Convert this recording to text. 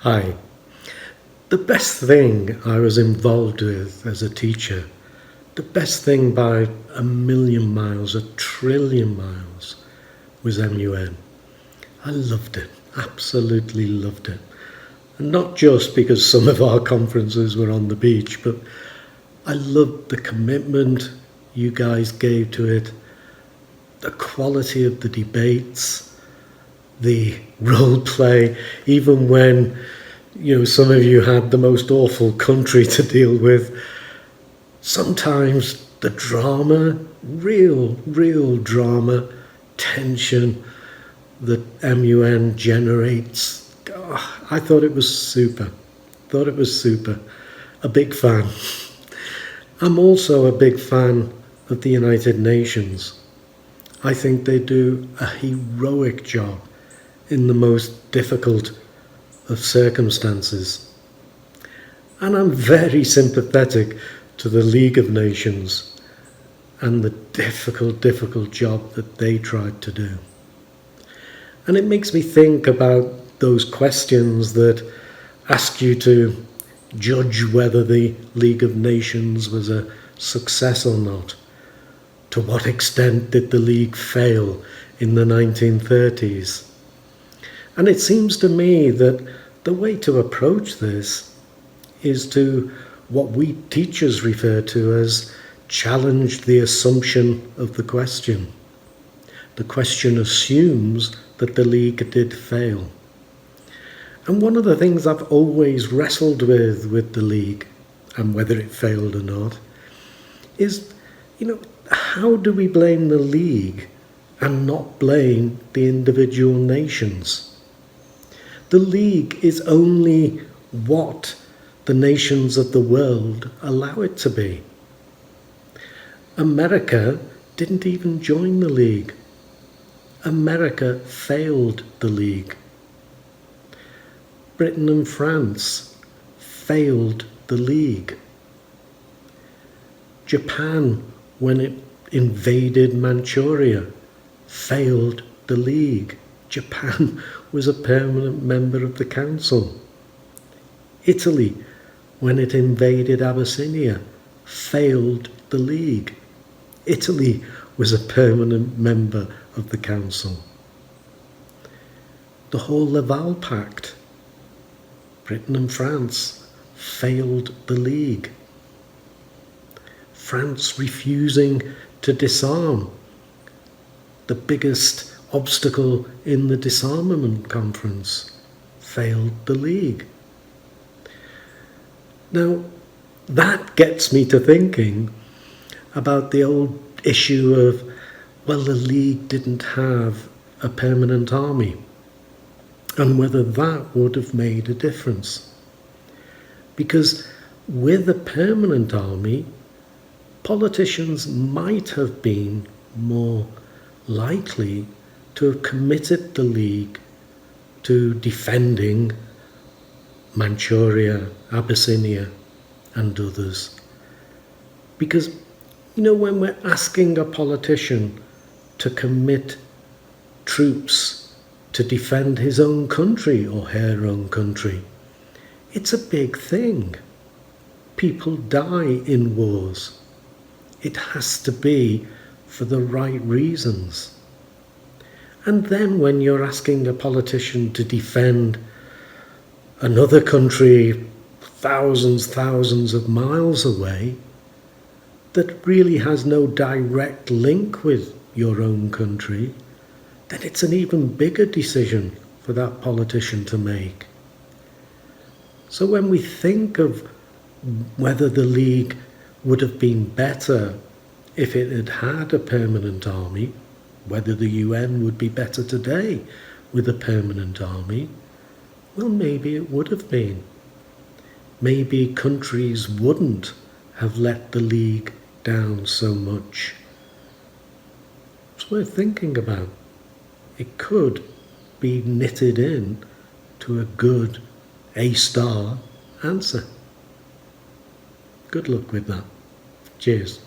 Hi. The best thing I was involved with as a teacher, the best thing by a million miles, a trillion miles, was MUN. I loved it, absolutely loved it. And not just because some of our conferences were on the beach, but I loved the commitment you guys gave to it, the quality of the debates, the role play, even when some of you had the most awful country to deal with. Sometimes the drama, real drama, tension that MUN generates. I thought it was super. A big fan. I'm also a big fan of the United Nations. I think they do a heroic job in the most difficult of circumstances. And I'm very sympathetic to the League of Nations and the difficult job that they tried to do. And it makes me think about those questions that ask you to judge whether the League of Nations was a success or not. To what extent did the League fail in the 1930s? And it seems to me that the way to approach this is to what we teachers refer to as challenge the assumption of the question. The question assumes that the League did fail. And one of the things I've always wrestled with the League, and whether it failed or not, is, how do we blame the League and not blame the individual nations? The League is only what the nations of the world allow it to be. America didn't even join the League. America failed the League. Britain and France failed the League. Japan, when it invaded Manchuria, failed the League. Japan was a permanent member of the Council. Italy, when it invaded Abyssinia, failed the League. Italy was a permanent member of the Council. The whole Laval Pact, Britain and France failed the League. France refusing to disarm, the biggest obstacle in the disarmament conference, failed the League. Now, that gets me to thinking about the old issue of, the League didn't have a permanent army, and whether that would have made a difference. Because with a permanent army, politicians might have been more likely to have committed the League to defending Manchuria, Abyssinia, and others. Because, when we're asking a politician to commit troops to defend his own country or her own country, it's a big thing. People die in wars. It has to be for the right reasons. And then when you're asking a politician to defend another country thousands of miles away that really has no direct link with your own country, then it's an even bigger decision for that politician to make. So when we think of whether the League would have been better if it had had a permanent army, whether the UN would be better today with a permanent army, maybe it would have been. Maybe countries wouldn't have let the League down so much. It's worth thinking about. It could be knitted in to a good A-star answer. Good luck with that. Cheers.